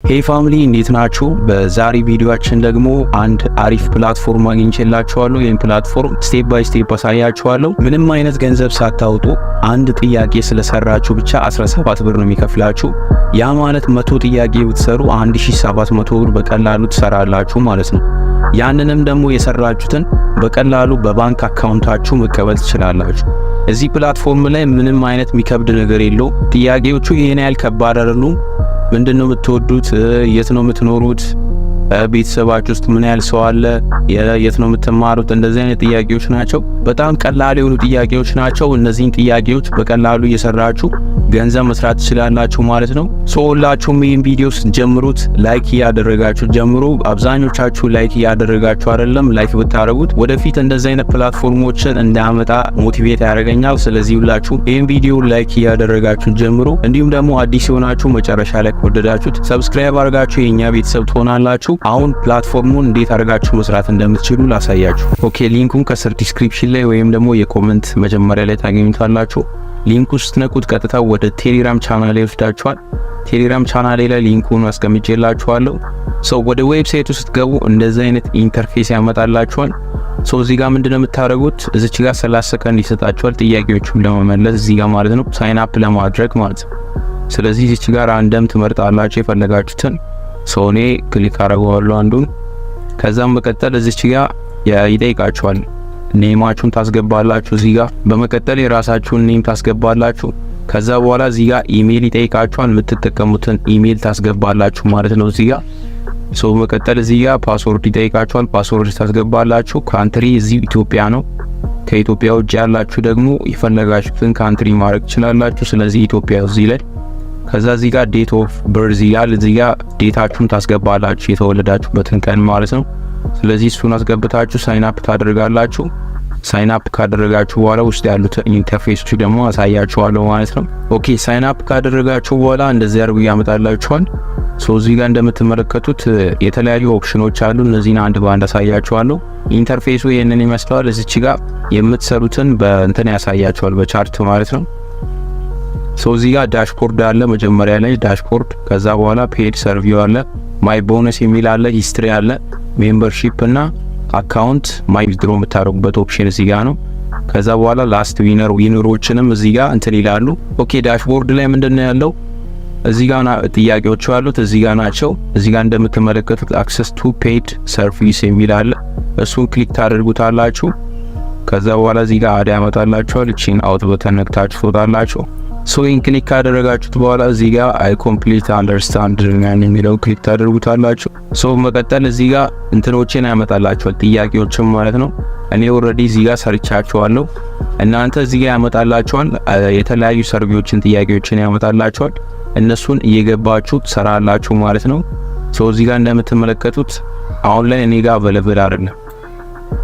ሄይ ፋሚሊ እንዴት ናችሁ? በዛሬ ቪዲዮአችን ደግሞ አንድ አሪፍ ፕላትፎርም አግኝቼላችኋለሁ። ይህን ፕላትፎርም ስቴፕ ባይ ስቴፕ አሳያችኋለሁ። ምንም አይነት ገንዘብ ሳታውጡ አንድ ጥያቄ ስለሰራችሁ ብቻ 17 ብር ነው የሚከፍላችሁ። ያ ማለት 100 ጥያቄ ብትሰሩ 1700 ብር በቀላሉ ትሰራላችሁ ማለት ነው። ያንንም ደግሞ የሰራችሁትን በቀላሉ በባንክ አካውንታችሁ መቀበል ትችላላችሁ። እዚህ ፕላትፎርም ላይ ምንም አይነት የሚከብድ ነገር የለው። ጥያቄዎቹ ይሄን ያህል ከባድ አይደሉም። ምንድነው የምትወዱት? የት ነው የምትኖሩት? ቤተሰባችሁ ውስጥ ምን ያህል ሰው አለ? የት ነው የምትማሩት? እንደዚህ አይነት ጥያቄዎች ናቸው። በጣም ቀላል የሆኑ ጥያቄዎች ናቸው። እነዚህን ጥያቄዎች በቀላሉ እየሰራችሁ ገንዘብ መስራት ትችላላችሁ ማለት ነው። ሁላችሁም ይህን ቪዲዮ ስትጀምሩት ላይክ እያደረጋችሁ ጀምሩ። አብዛኞቻችሁ ላይክ እያደረጋችሁ አይደለም። ላይክ ብታደርጉት ወደፊት እንደዚህ አይነት ፕላትፎርሞችን እንዳመጣ ሞቲቬት ያደርገኛል። ስለዚህ ሁላችሁ ይህን ቪዲዮ ላይክ እያደረጋችሁ ጀምሩ። እንዲሁም ደግሞ አዲስ የሆናችሁ መጨረሻ ላይ ከወደዳችሁት ሰብስክራይብ አድርጋችሁ የኛ ቤተሰብ ትሆናላችሁ። አሁን ፕላትፎርሙን እንዴት አድርጋችሁ መስራት እንደምትችሉ ላሳያችሁ። ኦኬ፣ ሊንኩን ከስር ዲስክሪፕሽን ላይ ወይም ደግሞ የኮሜንት መጀመሪያ ላይ ታገኙታላችሁ። ሊንኩ ስትነኩት ቀጥታ ወደ ቴሌግራም ቻናል ላይ ይወስዳችኋል። ቴሌግራም ቻናል ላይ ሊንኩን አስቀምጬላችኋለሁ። ወደ ዌብሳይቱ ስትገቡ እንደዚህ አይነት ኢንተርፌስ ያመጣላችኋል። እዚህ ጋር ምንድነው የምታደርጉት? እዚች ጋር 30 ሰከንድ ይሰጣችኋል ጥያቄዎቹን ለመመለስ እዚህ ጋር ማለት ነው፣ ሳይን አፕ ለማድረግ ማለት ነው። ስለዚህ እዚች ጋር አንደም ትመርጣላችሁ የፈለጋችሁትን። እኔ ክሊክ አደርገዋለሁ አንዱን። ከዛም በቀጠል እዚች ጋር ይጠይቃችኋል። ኔማችሁን ታስገባላችሁ እዚህ ጋር። በመቀጠል የራሳችሁን ኔም ታስገባላችሁ። ከዛ በኋላ እዚህ ጋር ኢሜል ይጠይቃችኋል። የምትጠቀሙትን ኢሜል ታስገባላችሁ ማለት ነው እዚህ ጋር። በመቀጠል እዚህ ጋር ፓስወርድ ይጠይቃችኋል። ፓስወርድ ታስገባላችሁ። ካንትሪ እዚህ ኢትዮጵያ ነው። ከኢትዮጵያ ውጭ ያላችሁ ደግሞ የፈለጋችሁትን ካንትሪ ማድረግ ትችላላችሁ። ስለዚህ ኢትዮጵያ እዚህ ላይ። ከዛ እዚህ ጋር ዴት ኦፍ በርዝ ይላል። እዚህ ጋር ዴታችሁን ታስገባላችሁ የተወለዳችሁበትን ቀን ማለት ነው። ስለዚህ እሱን አስገብታችሁ ሳይን አፕ ታደርጋላችሁ። ሳይን አፕ ካደረጋችሁ በኋላ ውስጥ ያሉት ኢንተርፌሶች ደግሞ አሳያችኋለሁ ማለት ነው። ኦኬ፣ ሳይን አፕ ካደረጋችሁ በኋላ እንደዚህ አድርጉ ያመጣላችኋል። እዚህ ጋር እንደምትመለከቱት የተለያዩ ኦፕሽኖች አሉ። እነዚህን አንድ ባንድ አሳያችኋለሁ። ኢንተርፌሱ ይሄንን ይመስላል። እዚች ጋር የምትሰሩትን በእንትን ያሳያችኋል፣ በቻርት ማለት ነው። እዚህ ጋር ዳሽቦርድ አለ። መጀመሪያ ላይ ዳሽቦርድ፣ ከዛ በኋላ ፔድ ሰርቪው አለ፣ ማይ ቦነስ የሚል አለ፣ ሂስትሪ አለ፣ ሜምበርሺፕ እና አካውንት ማይ ዊዝድሮ የምታደርጉበት ኦፕሽን እዚህ ጋር ነው። ከዛ በኋላ ላስት ዊነሮችንም እዚህ ጋር እንትን ይላሉ። ኦኬ፣ ዳሽቦርድ ላይ ምንድነው ያለው? እዚህ ጋር ጥያቄዎች አሉት። እዚህ ጋር ናቸው። እዚህ ጋር እንደምትመለከቱት አክሰስ ቱ ፔድ ሰርቪስ የሚል አለ። እሱን ክሊክ ታደርጉታላችሁ። ከዛ በኋላ እዚህ ጋር አዳ ያመጣላችኋል። እቺን አውት በተን ነክታችሁ ትወጣላችሁ። ይህን ክሊክ ካደረጋችሁት በኋላ እዚህ ጋር አይ ኮምፕሊት አንደርስታንድ የሚለው ክሊክ ታደርጉታላችሁ። መቀጠል እዚህ ጋር እንትኖችን ያመጣላችኋል፣ ጥያቄዎችን ማለት ነው። እኔ ኦልሬዲ እዚህ ጋር ሰርቻችኋለሁ። እናንተ እዚህ ጋር ያመጣላችኋል፣ የተለያዩ ሰርቪዎችን ጥያቄዎችን ያመጣላችኋል። እነሱን እየገባችሁ ትሰራላችሁ ማለት ነው። እዚህ ጋር እንደምትመለከቱት አሁን ላይ እኔ ጋር አቬለብል አይደለም፣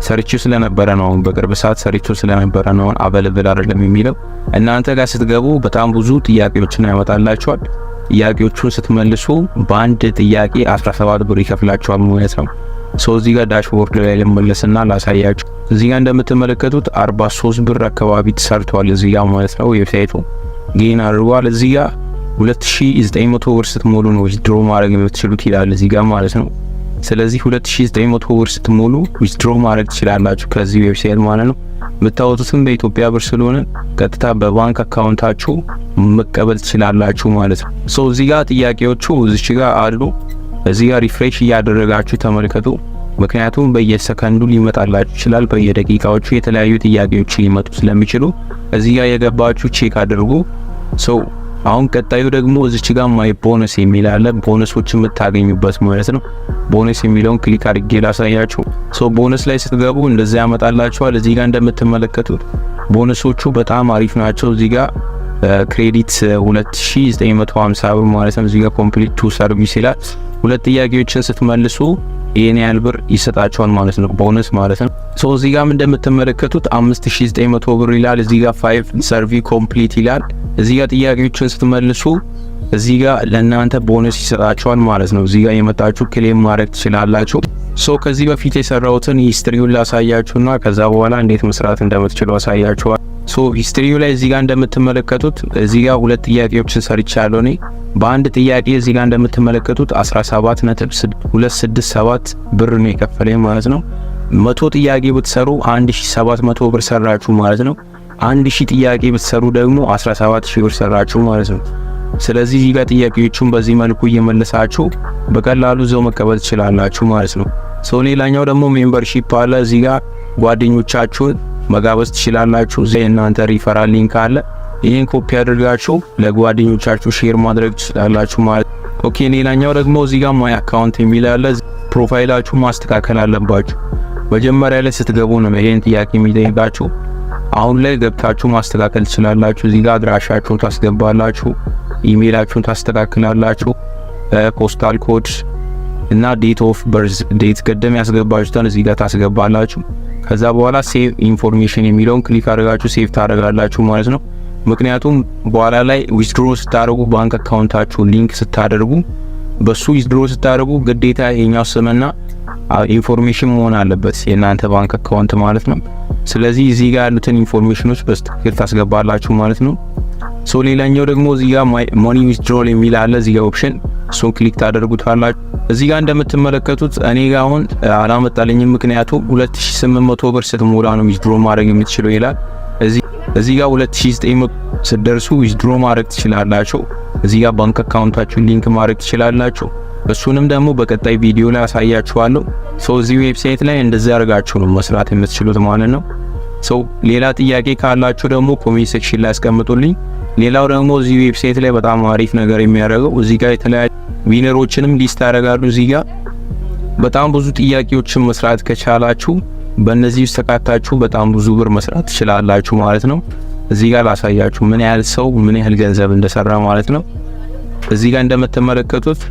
ሰርቹ ስለነበረ ነው። በቅርብ ሰዓት ሰርቹ ስለነበረ ነው አቬለብል አይደለም የሚለው። እናንተ ጋር ስትገቡ በጣም ብዙ ጥያቄዎችን ያመጣላችኋል። ጥያቄዎቹን ስትመልሱ በአንድ ጥያቄ 17 ብር ይከፍላችኋል ማለት ነው። እዚህ ጋር ዳሽቦርድ ላይ ልመለስና ላሳያችሁ። እዚህ ጋር እንደምትመለከቱት 43 ብር አካባቢ ተሰርቷል እዚህ ጋር ማለት ነው። ዌብሳይቱ ጌን አድርጓል። እዚህ ጋር 2900 ብር ስትሞሉ ነው ዊዝድሮ ማድረግ የምትችሉት ይላል እዚህ ጋር ማለት ነው። ስለዚህ 2900 ብር ስትሞሉ ዊዝድሮ ማድረግ ትችላላችሁ ከዚህ ዌብሳይት ማለት ነው። የምታወጡትም በኢትዮጵያ ብር ስለሆነ ቀጥታ በባንክ አካውንታችሁ መቀበል ትችላላችሁ ማለት ነው። እዚህ ጋር ጥያቄዎቹ እዚች ጋር አሉ። እዚህ ጋር ሪፍሬሽ እያደረጋችሁ ተመልከቱ። ምክንያቱም በየሰከንዱ ሊመጣላችሁ ይችላል። በየደቂቃዎቹ የተለያዩ ጥያቄዎች ሊመጡ ስለሚችሉ እዚህ ጋር የገባችሁ ቼክ አድርጉ። አሁን ቀጣዩ ደግሞ እዚች ጋር ማይ ቦነስ የሚል አለ። ቦነሶች የምታገኙበት ማለት ነው። ቦነስ የሚለውን ክሊክ አድርጌ ላሳያችሁ። ቦነስ ላይ ስትገቡ እንደዚህ ያመጣላችኋል። እዚህ ጋር እንደምትመለከቱት ቦነሶቹ በጣም አሪፍ ናቸው። እዚህ ጋር ክሬዲት 2950 ብር ማለት ነው። እዚህ ጋር ኮምፕሊት ቱ ሰርቪስ ይላል። ሁለት ጥያቄዎችን ስትመልሱ ይሄን ያህል ብር ይሰጣችኋል ማለት ነው፣ ቦነስ ማለት ነው። እዚህ ጋር እንደምትመለከቱት 5900 ብር ይላል። እዚህ ጋር 5 ሰርቪ ኮምፕሊት ይላል። እዚህ ጋር ጥያቄዎችን ስትመልሱ እዚህ ጋር ለእናንተ ቦነስ ይሰጣችኋል ማለት ነው። እዚህ ጋር የመጣችሁ ክሌም ማድረግ ትችላላችሁ። ከዚህ በፊት የሰራሁትን ሂስትሪውን ላሳያችሁና ከዛ በኋላ እንዴት መስራት እንደምትችሉ አሳያችኋል። ሂስትሪው ላይ እዚህ ጋር እንደምትመለከቱት እዚህ ጋር ሁለት ጥያቄዎችን ሰርቻለሁ እኔ። በአንድ ጥያቄ እዚህ ጋር እንደምትመለከቱት 17.267 ብር ነው የከፈለኝ ማለት ነው። 100 ጥያቄ ብትሰሩ 1700 ብር ሰራችሁ ማለት ነው። 1000 ጥያቄ ብትሰሩ ደግሞ 17000 ብር ሰራችሁ ማለት ነው። ስለዚህ እዚህ ጋር ጥያቄዎቹን በዚህ መልኩ እየመለሳችሁ በቀላሉ ዘው መቀበል ትችላላችሁ ማለት ነው። ሌላኛው ደግሞ ሜምበርሺፕ አለ። እዚህ ጋር ጓደኞቻችሁን መጋበዝ ትችላላችሁ። እናንተ ሪፈራል ሊንክ አለ። ይሄን ኮፒ አድርጋችሁ ለጓደኞቻችሁ ሼር ማድረግ ትችላላችሁ ማለት ነው። ኦኬ ሌላኛው ደግሞ እዚህ ጋር ማይ አካውንት የሚል አለ። ፕሮፋይላችሁ ማስተካከል አለባችሁ። መጀመሪያ ላይ ስትገቡ ነው ይሄን ጥያቄ የሚጠይቃችሁ። አሁን ላይ ገብታችሁ ማስተካከል ትችላላችሁ። እዚህ ጋር አድራሻችሁን ታስገባላችሁ፣ ኢሜይላችሁን ታስተካክላላችሁ፣ ፖስታል ኮድ እና ዴት ኦፍ በርዝ ዴት ቀደም ያስገባችሁትን እዚህ ጋር ታስገባላችሁ። ከዛ በኋላ ሴቭ ኢንፎርሜሽን የሚለውን ክሊክ አድርጋችሁ ሴቭ ታደርጋላችሁ ማለት ነው። ምክንያቱም በኋላ ላይ ዊዝድሮ ስታደርጉ ባንክ አካውንታችሁ ሊንክ ስታደርጉ በሱ ዊዝድሮ ስታደርጉ ግዴታ የኛው ስምና ኢንፎርሜሽን መሆን አለበት የናንተ ባንክ አካውንት ማለት ነው። ስለዚህ እዚህ ጋር ያሉትን ኢንፎርሜሽኖች በስትክክል ታስገባላችሁ ማለት ነው። ሌላኛው ደግሞ እዚህ ጋር ማኒ ዊዝድሮል የሚል አለ። እዚህ ጋር ኦፕሽን እሱን ክሊክ ታደርጉታላችሁ። እዚህ ጋር እንደምትመለከቱት እኔ ጋር አሁን አላመጣልኝም፣ ምክንያቱም 2800 ብር ስትሞላ ነው ዊዝድሮ ማድረግ የምትችለው ይላል። እዚህ ጋር 2900 ስትደርሱ ዊዝድሮ ማድረግ ትችላላችሁ። እዚህ ጋር ባንክ አካውንታችሁን ሊንክ ማድረግ ትችላላችሁ። እሱንም ደግሞ በቀጣይ ቪዲዮ ላይ አሳያችኋለሁ። እዚህ ዌብሳይት ላይ እንደዚህ አድርጋችሁ ነው መስራት የምትችሉት ማለት ነው። ሌላ ጥያቄ ካላችሁ ደግሞ ኮሜንት ሴክሽን ላይ አስቀምጡልኝ። ሌላው ደግሞ እዚህ ዌብሳይት ላይ በጣም አሪፍ ነገር የሚያደርገው እዚህ ጋር የተለያዩ ዊነሮችንም ሊስት ያደርጋሉ። እዚህ ጋር በጣም ብዙ ጥያቄዎችን መስራት ከቻላችሁ በእነዚህ ውስጥ ተካታችሁ በጣም ብዙ ብር መስራት ትችላላችሁ ማለት ነው። እዚህ ጋር ላሳያችሁ ምን ያህል ሰው ምን ያህል ገንዘብ እንደሰራ ማለት ነው። እዚህ ጋር እንደምትመለከቱት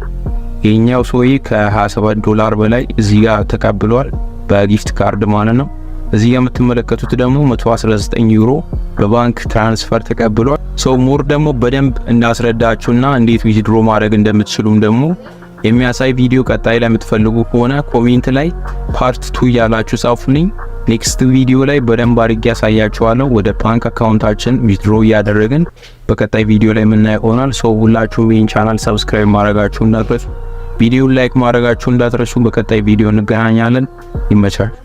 የኛው ሰውዬ $27 በላይ እዚህ ጋር ተቀብሏል በጊፍት ካርድ ማለት ነው። እዚህ ጋር የምትመለከቱት ደግሞ 119 ዩሮ በባንክ ትራንስፈር ተቀብሏል። ሞር ደግሞ በደንብ እንዳስረዳችሁና እንዴት ዊዝድሮ ማድረግ እንደምትችሉም ደግሞ የሚያሳይ ቪዲዮ ቀጣይ ላይ የምትፈልጉ ከሆነ ኮሜንት ላይ ፓርት 2 ያላችሁ ጻፉልኝ። ኔክስት ቪዲዮ ላይ በደንብ አድርጌ ያሳያችኋለሁ። ወደ ባንክ አካውንታችን ዊዝድሮ እያደረግን በቀጣይ ቪዲዮ ላይ የምናየው ይሆናል። ሁላችሁም ይህን ቻናል ሰብስክራይብ ማድረጋችሁ እንዳትረሱ፣ ቪዲዮውን ላይክ ማድረጋችሁ እንዳትረሱ። በቀጣይ ቪዲዮ እንገናኛለን። ይመቻል።